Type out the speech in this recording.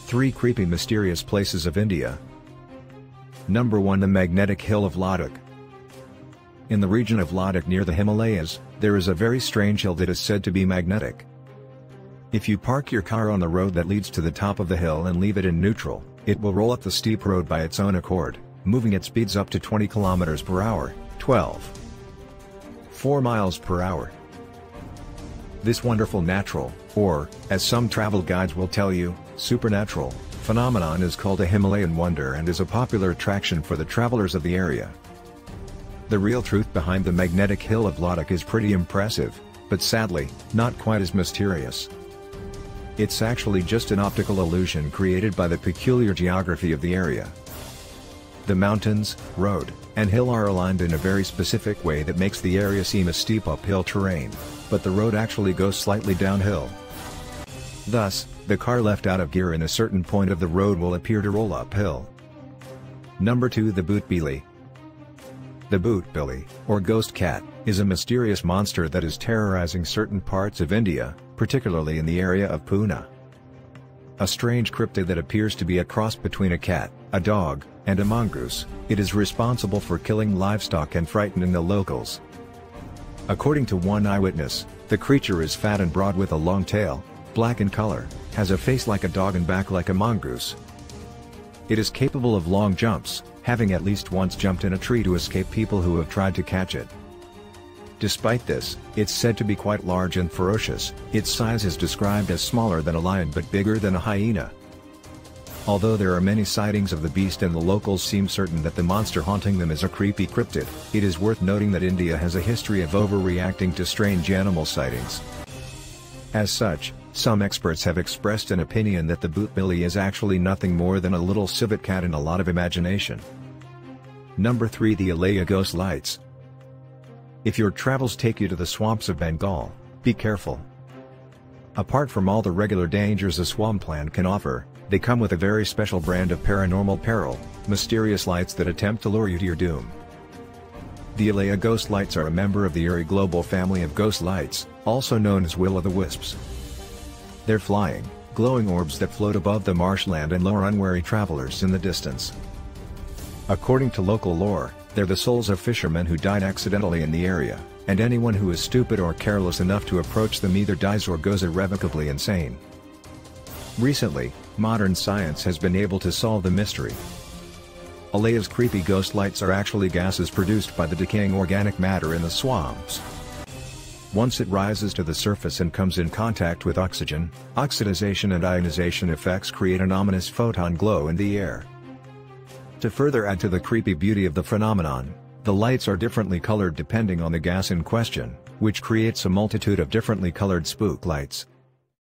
3 Creepy Mysterious Places of India. Number 1 The Magnetic Hill of Ladakh. In the region of Ladakh near the Himalayas, there is a very strange hill that is said to be magnetic. If you park your car on the road that leads to the top of the hill and leave it in neutral, it will roll up the steep road by its own accord, moving at speeds up to 20 km per hour, 4 miles per hour. This wonderful natural, or, as some travel guides will tell you, supernatural, phenomenon is called a Himalayan wonder and is a popular attraction for the travelers of the area. The real truth behind the magnetic hill of Ladakh is pretty impressive, but sadly, not quite as mysterious. It's actually just an optical illusion created by the peculiar geography of the area. The mountains, road, and hill are aligned in a very specific way that makes the area seem a steep uphill terrain, but the road actually goes slightly downhill. Thus, the car left out of gear in a certain point of the road will appear to roll uphill. Number 2 The Bhootbili. The Bhootbili, or ghost cat, is a mysterious monster that is terrorizing certain parts of India, particularly in the area of Pune. A strange cryptid that appears to be a cross between a cat, a dog, and a mongoose, it is responsible for killing livestock and frightening the locals. According to one eyewitness, the creature is fat and broad with a long tail, black in color, has a face like a dog and back like a mongoose. It is capable of long jumps, having at least once jumped in a tree to escape people who have tried to catch it. Despite this, it's said to be quite large and ferocious. Its size is described as smaller than a lion but bigger than a hyena. Although there are many sightings of the beast and the locals seem certain that the monster haunting them is a creepy cryptid, it is worth noting that India has a history of overreacting to strange animal sightings. As such, some experts have expressed an opinion that the Bhootbili is actually nothing more than a little civet cat and a lot of imagination. Number 3 The Alaya Ghost Lights. If your travels take you to the swamps of Bengal, be careful. Apart from all the regular dangers a swampland can offer, they come with a very special brand of paranormal peril, mysterious lights that attempt to lure you to your doom. The Alaya Ghost Lights are a member of the Airy Global family of ghost lights, also known as will-o'-the-wisps. They're flying, glowing orbs that float above the marshland and lure unwary travelers in the distance. According to local lore, they're the souls of fishermen who died accidentally in the area, and anyone who is stupid or careless enough to approach them either dies or goes irrevocably insane. Recently, modern science has been able to solve the mystery. Alaya's creepy ghost lights are actually gases produced by the decaying organic matter in the swamps. Once it rises to the surface and comes in contact with oxygen, oxidization and ionization effects create an ominous photon glow in the air. To further add to the creepy beauty of the phenomenon, the lights are differently colored depending on the gas in question, which creates a multitude of differently colored spook lights.